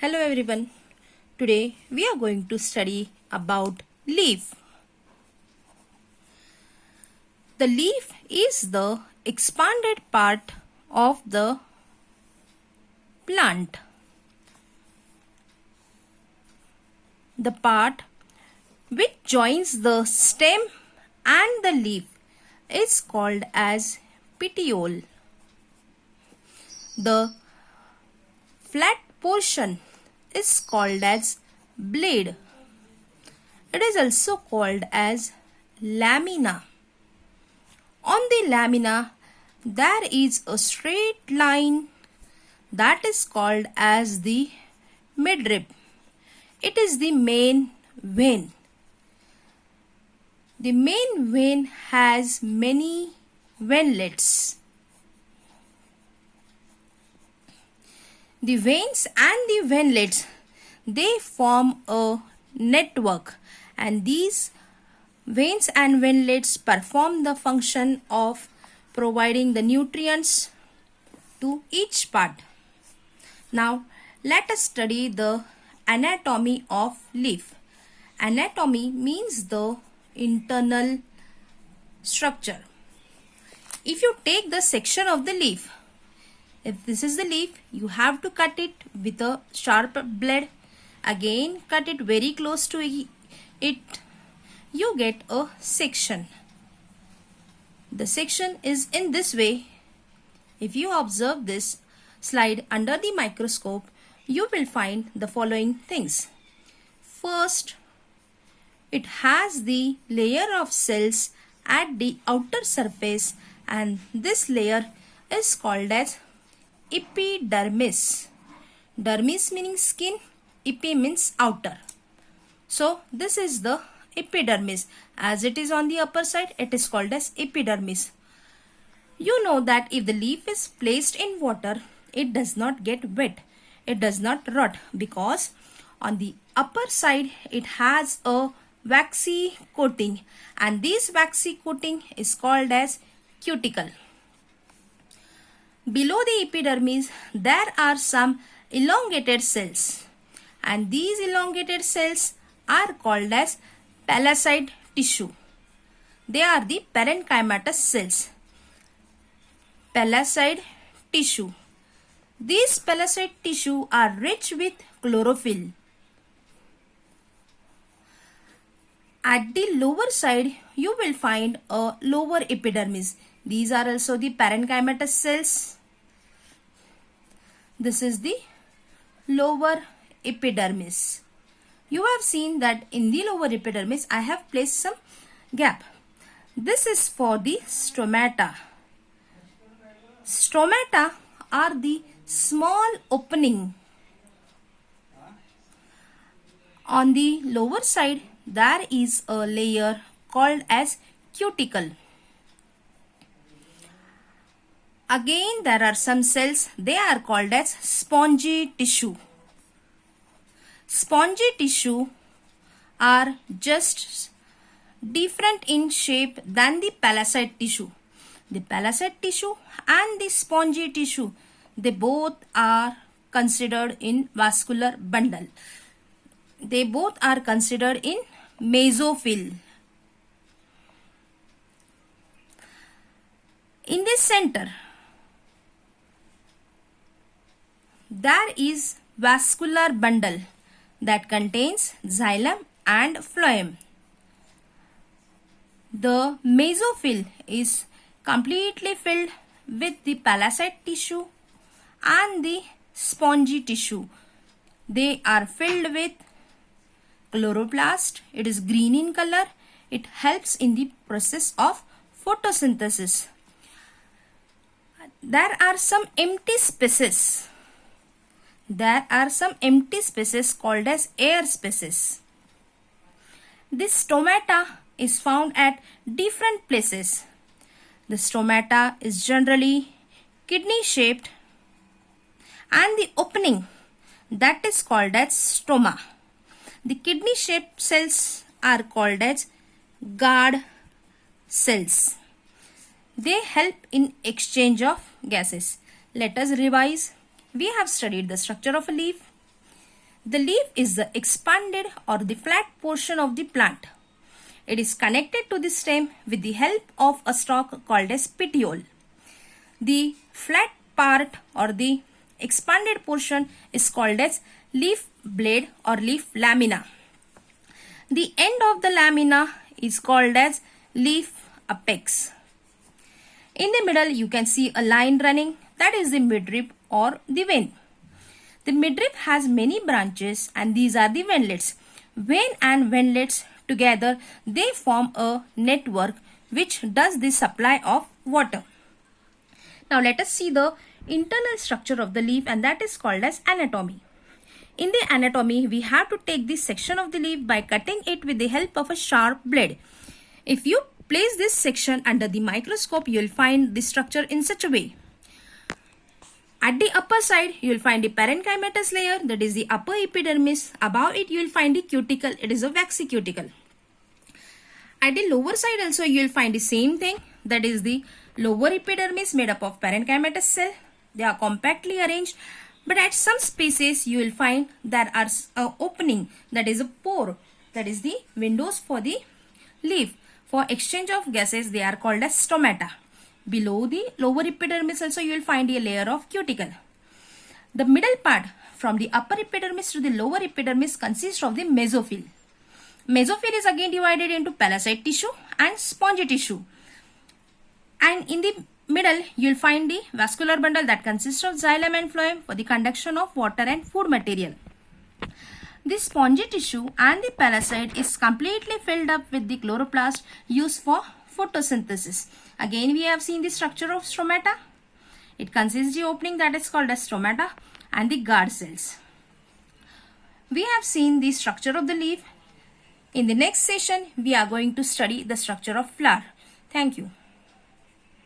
Hello everyone. Today we are going to study about leaf. The leaf is the expanded part of the plant. The part which joins the stem and the leaf is called as petiole. The flat portion is called as blade. It is also called as lamina. On the lamina, there is a straight line that is called as the midrib. It is the main vein. The main vein has many veinlets. The veins and the veinlets, they form a network, and these veins and veinlets perform the function of providing the nutrients to each part. Now let us study the anatomy of leaf. Anatomy means the internal structure. If you take the section of the leaf, if this is the leaf, you have to cut it with a sharp blade. Again, cut it very close to it. You get a section. The section is in this way. If you observe this slide under the microscope, you will find the following things. First, it has the layer of cells at the outer surface, and this layer is called as epidermis. Dermis meaning skin, epi means outer. So this is the epidermis. As it is on the upper side, it is called as epidermis. You know that if the leaf is placed in water, it does not get wet. It does not rot because on the upper side it has a waxy coating, and this waxy coating is called as cuticle. Below the epidermis, there are some elongated cells, and these elongated cells are called as pellucid tissue. They are the parenchymatous cells. Pellucid tissue. These pellucid tissue are rich with chlorophyll. At the lower side, you will find a lower epidermis. These are also the parenchymatous cells. This is the lower epidermis. You have seen that in the lower epidermis, I have placed some gap. This is for the stomata. Stomata are the small opening. On the lower side, there is a layer called as cuticle. Again, there are some cells, they are called as spongy tissue. Spongy tissue are just different in shape than the pellucid tissue. The pellucid tissue and the spongy tissue, they both are considered in vascular bundle. They both are considered in mesophyll. In this center, there is vascular bundle that contains xylem and phloem. The mesophyll is completely filled with the pellucid tissue and the spongy tissue. They are filled with chloroplast. It is green in color. It helps in the process of photosynthesis. There are some empty spaces. There are some empty spaces called as air spaces. This stomata is found at different places. The stomata is generally kidney shaped, and the opening, that is called as stoma. The kidney shaped cells are called as guard cells. They help in exchange of gases. Let us revise. We have studied the structure of a leaf. The leaf is the expanded or the flat portion of the plant. It is connected to the stem with the help of a stalk called as petiole. The flat part or the expanded portion is called as leaf blade or leaf lamina. The end of the lamina is called as leaf apex. In the middle you can see a line running, that is the midrib or the vein. The midrib has many branches and these are the ventlets. Vein and ventlets together they form a network which does the supply of water. Now let us see the internal structure of the leaf, and that is called as anatomy. In the anatomy we have to take this section of the leaf by cutting it with the help of a sharp blade. If you place this section under the microscope you will find the structure in such a way. At the upper side, you will find the parenchymatous layer, that is the upper epidermis. Above it, you will find the cuticle, it is a waxy cuticle. At the lower side also, you will find the same thing, that is the lower epidermis made up of parenchymatous cell. They are compactly arranged, but at some spaces, you will find there are an opening, that is a pore, that is the windows for the leaf. For exchange of gases, they are called as stomata. Below the lower epidermis also you will find a layer of cuticle. The middle part from the upper epidermis to the lower epidermis consists of the mesophyll. Mesophyll is again divided into palassate tissue and spongy tissue. And in the middle you will find the vascular bundle that consists of xylem and phloem for the conduction of water and food material. This spongy tissue and the palassate is completely filled up with the chloroplast used for photosynthesis. Again we have seen the structure of stomata. It consists the opening that is called as stomata and the guard cells. We have seen the structure of the leaf. In the next session we are going to study the structure of flower. Thank you.